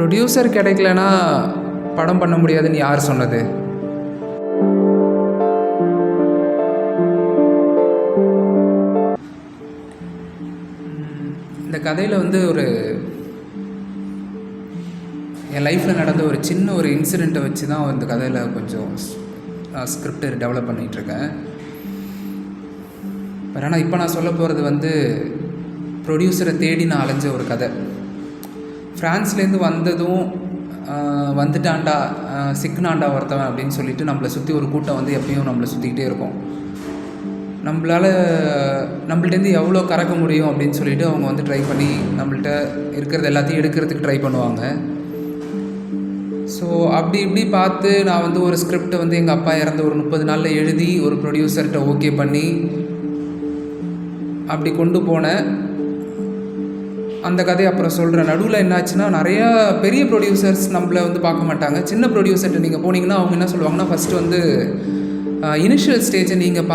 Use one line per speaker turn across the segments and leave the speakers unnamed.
Producer கிடைக்கலனா படம் பண்ண முடியாதுன்னு யார் சொன்னது? இந்த கதையில் வந்து என் லைஃப்பில் நடந்த ஒரு சின்ன ஒரு இன்சிடெண்ட்டை வச்சு தான் இந்த கதையில் கொஞ்சம் ஸ்கிரிப்ட் டெவலப் பண்ணிகிட்ருக்கேன். பட் ஆனால் இப்போ நான் சொல்ல போகிறது வந்து ப்ரொடியூசரை தேடி நான் அலைஞ்ச ஒரு கதை. ஃப்ரான்ஸ்லேருந்து வந்ததும் வந்துட்டான்டா சிக்னாண்டா ஒருத்தவன் அப்படின்னு சொல்லிட்டு நம்மளை சுற்றி ஒரு கூட்டம் வந்து எப்பயும் நம்மளை சுற்றிக்கிட்டே இருக்கும். நம்மள்டேருந்து எவ்வளோ கறக்க முடியும் அப்படின்னு சொல்லிட்டு அவங்க வந்து ட்ரை பண்ணி நம்மள்ட்ட இருக்கிறது எல்லாத்தையும் எடுக்கிறதுக்கு ட்ரை பண்ணுவாங்க. ஸோ அப்படி இப்படி பார்த்து நான் வந்து ஒரு ஸ்கிரிப்டை வந்து எங்கள் அப்பா இறந்த ஒரு 30 நாளில் எழுதி ஒரு ப்ரொடியூசர்கிட்ட ஓகே பண்ணி அப்படி கொண்டு போனேன். அந்த கதையை அப்புறம் சொல்கிறேன். நடுவில் என்னாச்சுன்னா, நிறையா பெரிய ப்ரொடியூசர்ஸ் நம்மளை வந்து பார்க்க மாட்டாங்க. சின்ன ப்ரொடியூசர்கிட்ட நீங்கள் போனீங்கன்னா அவங்க என்ன சொல்லுவாங்கன்னா, ஃபஸ்ட்டு வந்து இனிஷியல் ஸ்டேஜை நீங்கள்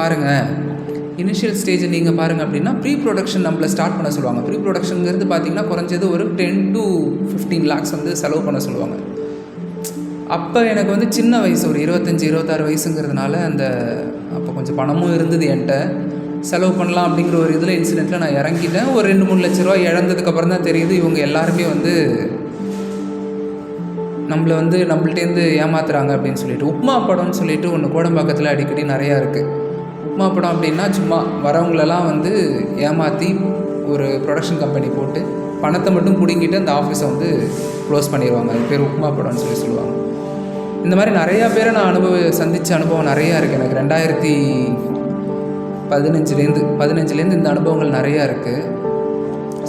பாருங்கள் அப்படின்னா ப்ரீ ப்ரொடக்ஷன் நம்மளை ஸ்டார்ட் பண்ண சொல்லுவாங்க. ப்ரீ ப்ரொடக்ஷனுங்கிறது பார்த்திங்கன்னா குறைஞ்சது ஒரு 10 to 15 lakhs வந்து செலவு பண்ண சொல்லுவாங்க. அப்போ எனக்கு வந்து சின்ன வயசு, ஒரு 25-26 வயசுங்கிறதுனால அப்போ கொஞ்சம் பணமும் இருந்தது என்கிட்ட, செலவு பண்ணலாம் அப்படிங்கிற ஒரு இன்சிடெண்ட்டில் நான் இறங்கிட்டேன். ஒரு 2-3 லட்ச ரூபா இழந்ததுக்கப்புறம் தான் தெரியுது இவங்க எல்லாருமே வந்து நம்மள்டேருந்து ஏமாத்துறாங்க அப்படின்னு சொல்லிட்டு. உப்மா படம்னு சொல்லிட்டு ஒன்று கோடம்பாக்கத்தில் அடிக்கடி நிறையா இருக்குது. உப்மா படம் அப்படின்னா சும்மா வரவங்களெல்லாம் வந்து ஏமாற்றி ஒரு ப்ரொடக்ஷன் கம்பெனி போட்டு பணத்தை மட்டும் பிடுங்கிட்டு அந்த ஆஃபீஸை வந்து க்ளோஸ் பண்ணிடுவாங்க. அது பேர் உப்மா படம்னு சொல்லுவாங்க. இந்த மாதிரி நிறையா பேரை நான் சந்தித்த அனுபவம் நிறையா இருக்குது எனக்கு. 2015 இந்த அனுபவங்கள் நிறையா இருக்குது.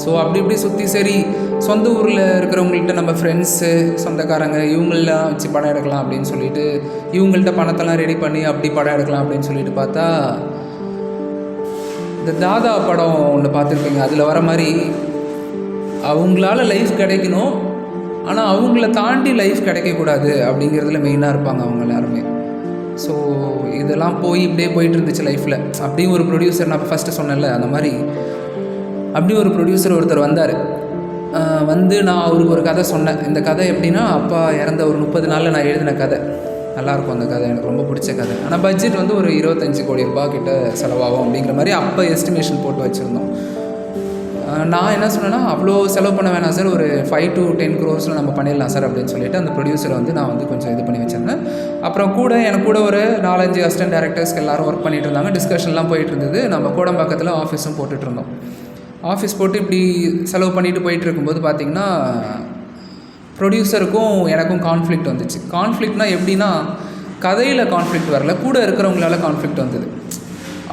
ஸோ அப்படி இப்படி சுற்றி சரி சொந்த ஊரில் இருக்கிறவங்கள்ட்ட நம்ம ஃப்ரெண்ட்ஸு சொந்தக்காரங்க இவங்களெலாம் வச்சு படம் எடுக்கலாம் அப்படின்னு சொல்லிட்டு இவங்கள்ட்ட பணத்தெல்லாம் ரெடி பண்ணி அப்படி படம் எடுக்கலாம் அப்படின்னு சொல்லிட்டு பார்த்தா, இந்த தாதா படம் ஒன்று பார்த்துருப்பீங்க. அதில் வர மாதிரி அவங்களால லைஃப் கிடைக்கணும், ஆனால் அவங்கள தாண்டி லைஃப் கிடைக்கக்கூடாது அப்படிங்கிறதுல மெயினாக இருப்பாங்க அவங்க எல்லாருமே. ஸோ இதெல்லாம் இப்படியே போயிட்டு இருந்துச்சு லைஃப்பில். அப்படியும் ஒரு ப்ரொடியூசர், நான் ஃபஸ்ட்டு சொன்னேன்ல அந்த மாதிரி, அப்படி ஒரு ப்ரொடியூசர் ஒருத்தர் வந்தார். வந்து நான் அவருக்கு ஒரு கதை சொன்னேன். இந்த கதை எப்படின்னா, அப்பா இறந்த ஒரு 30 நாளில் நான் எழுதின கதை. நல்லாயிருக்கும் அந்த கதை, எனக்கு ரொம்ப பிடிச்ச கதை. ஆனால் பட்ஜெட் வந்து ஒரு 25 கோடி ரூபாய் கிட்ட செலவாகும் அப்படிங்கிற மாதிரி அப்போ எஸ்டிமேஷன் போட்டு வச்சுருந்தோம். நான் என்ன சொன்னேன்னா, அவ்வளோ செலவு பண்ண வேணாம் சார், ஒரு 5 to 10 crores நம்ம பண்ணிடலாம் சார் அப்படின்னு சொல்லிட்டு அந்த ப்ரொடியூசரை வந்து நான் வந்து கொஞ்சம் இது பண்ணி வச்சுருந்தேன். அப்புறம் எனக்கு கூட ஒரு 4-5 அசிஸ்டன்ட் டைரக்டர்ஸ்க்கு எல்லோரும் ஒர்க் பண்ணிகிட்டு இருந்தாங்க. டிஸ்கஷன்லாம் போயிட்டு இருந்தது. நம்ம கோடம்பாக்கத்தில் ஆஃபீஸும் போட்டுட்ருந்தோம். ஆஃபீஸ் போட்டு இப்படி செலவு பண்ணிட்டு போயிட்டு இருக்கும்போது பார்த்திங்கன்னா, ப்ரொடியூசருக்கும் எனக்கும் கான்ஃப்ளிக்ட் வந்துச்சு. கான்ஃப்ளிக்ட்னால் எப்படின்னா, கதையில் கான்ஃப்ளிக்ட் வரல, கூட இருக்கிறவங்களால கான்ஃப்ளிக்ட் வந்தது.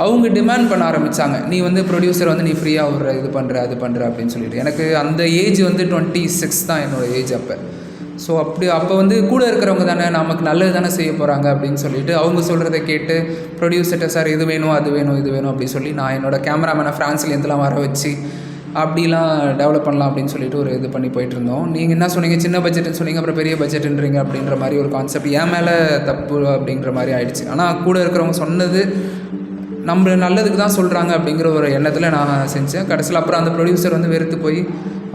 அவங்க டிமாண்ட் பண்ண ஆரம்பித்தாங்க, நீ வந்து ப்ரொடியூசர் வந்து நீ ஃப்ரீயாக ஒரு இது பண்ணுற அது பண்ணுற அப்படின்னு சொல்லிட்டு. எனக்கு அந்த ஏஜ் வந்து 26 தான் என்னோடய ஏஜ் அப்போ. ஸோ அப்போ வந்து கூட இருக்கிறவங்க தானே, நமக்கு நல்லது தானே செய்ய போகிறாங்க அப்படின்னு சொல்லிட்டு அவங்க சொல்கிறத கேட்டு ப்ரொடியூசர்கிட்ட சார் இது வேணும் அது வேணும் இது வேணும் அப்படின்னு சொல்லி நான் என்னோடய கேமராமேனை ஃப்ரான்ஸ்லேருந்துலாம் வர வச்சு அப்படிலாம் டெவலப் பண்ணலாம் அப்படின்னு சொல்லிட்டு ஒரு இது பண்ணி போயிட்டுருந்தோம். நீங்கள் என்ன சொன்னீங்க, சின்ன பட்ஜெட்டுன்னு சொன்னீங்க, அப்புறம் பெரிய பட்ஜெட்டுன்றீங்க அப்படின்ற மாதிரி ஒரு கான்செப்ட் என் மேலே தப்பு அப்படின்ற மாதிரி ஆயிடுச்சு. ஆனால் கூட இருக்கிறவங்க சொன்னது நம்ம நல்லதுக்கு தான் சொல்கிறாங்க அப்படிங்கிற ஒரு எண்ணத்தில் நான் செஞ்சேன். கடைசியில் அப்புறம் அந்த ப்ரொடியூசர் வந்து வெறுத்து போய்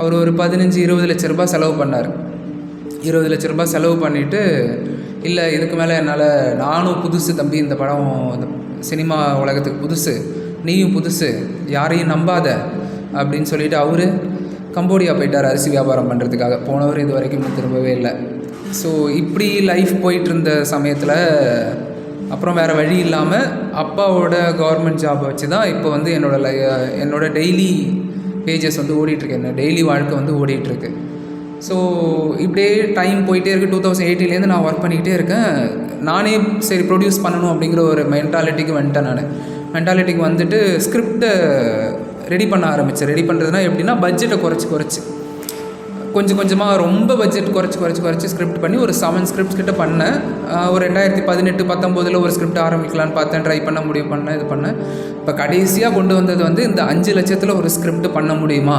அவர் ஒரு 15-20 லட்ச ரூபாய் செலவு பண்ணார். 20 லட்ச ரூபாய் செலவு பண்ணிவிட்டு, இல்லை இதுக்கு மேலே என்னால், நானும் புதுசு தம்பி, இந்த படம் இந்த சினிமா உலகத்துக்கு புதுசு, நீயும் புதுசு, யாரையும் நம்பாத அப்படின்னு சொல்லிவிட்டு அவர் கம்போடியா போயிட்டார் அரிசி வியாபாரம் பண்ணுறதுக்காக. போனவர் இது வரைக்கும் திரும்பவே இல்லை. ஸோ இப்படி லைஃப் போயிட்டு இருந்த சமயத்தில் அப்புறம் வேறு வழி இல்லாமல் அப்பாவோட கவர்மெண்ட் ஜாபை வச்சு தான் இப்போ வந்து என்னோட டெய்லி பேஜஸ் வந்து ஓடிட்டுருக்கு, என்ன டெய்லி வாழ்க்கை வந்து ஓடிட்டுருக்கு. ஸோ இப்படியே டைம் போயிட்டே இருக்குது. 2018 நான் ஒர்க் பண்ணிக்கிட்டே இருக்கேன். நானே சரி ப்ரொடியூஸ் பண்ணணும் அப்படிங்கிற ஒரு மென்டாலிட்டிக்கு வந்துட்டு ஸ்கிரிப்டை ரெடி பண்ண ஆரம்பித்தேன். ரெடி பண்ணுறதுனா எப்படின்னா, பட்ஜெட்டை குறைச்சி கொஞ்சம் கொஞ்சமாக ரொம்ப பட்ஜெட் குறைச்சி ஸ்கிரிப்ட் பண்ணி ஒரு 7 ஸ்கிரிப்ட்ஸ் கிட்ட பண்ணேன். ஒரு 2018-19 ஒரு ஸ்கிரிப்ட் ஆரம்பிக்கலான்னு பார்த்தேன், ட்ரை பண்ண முடிவு பண்ணேன், இது பண்ணேன். இப்போ கடைசியாக கொண்டு வந்தது வந்து இந்த 5 லட்சத்தில் ஒரு ஸ்கிரிப்ட் பண்ண முடியுமா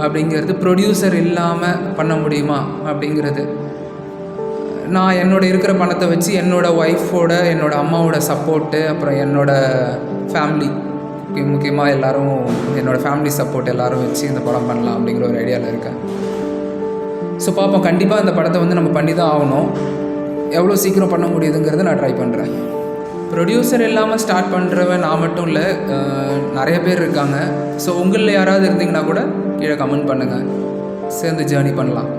அப்படிங்கிறது, ப்ரொடியூசர் இல்லாமல் பண்ண முடியுமா அப்படிங்கிறது. நான் இருக்கிற பணத்தை வச்சு என்னோடய ஒய்ஃபோட என்னோடய அம்மாவோட சப்போர்ட்டு, அப்புறம் என்னோடய ஃபேமிலி, முக்கியமாக எல்லோரும் என்னோடய ஃபேமிலி சப்போர்ட் எல்லோரும் வச்சு இந்த படம் பண்ணலாம் அப்படிங்கிற ஒரு ஐடியாவில் இருக்கேன். ஸோ பார்ப்போம், கண்டிப்பாக இந்த படத்தை வந்து நம்ம பண்ணி தான் ஆகணும். எவ்வளோ சீக்கிரம் பண்ண முடியுதுங்கிறத நான் ட்ரை பண்ணுறேன். ப்ரொடியூசர் இல்லாமல் ஸ்டார்ட் பண்ணுறவன் நான் மட்டும் இல்லை, நிறைய பேர் இருக்காங்க. ஸோ உங்களில் யாராவது இருந்தீங்கன்னா கூட கீழே கமெண்ட் பண்ணுங்கள், சேர்ந்து ஜேர்னி பண்ணலாம்.